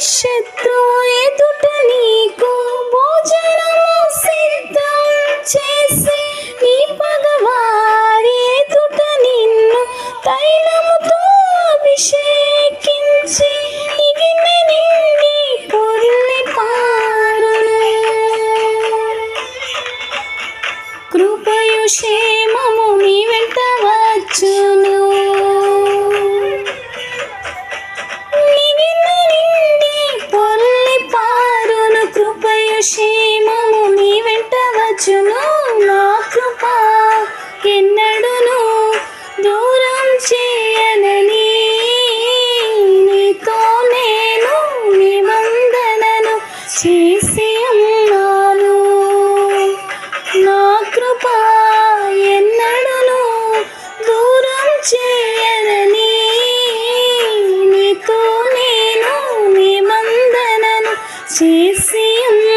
శత్రువు ఎదుట నీకు భోజనము సిద్ధం చేసి నీ పగవారి ఎదుట నిన్ను తైలముతో అభిషేకించి నీ గిన్నె నిండి పొర్లి పారును. కృపయు క్షేమము నీ వెంట వచ్చును. క్షేమము నీ వెంట వచ్చును. నా కృప ఎన్నడును దూరం చేయనని నీతో నేను నిబంధనను చేసి ఉన్నాను. నా కృప ఎన్నడును దూరం చేయనని నీతో నేను నిబంధనను చేసి ఉన్నాను.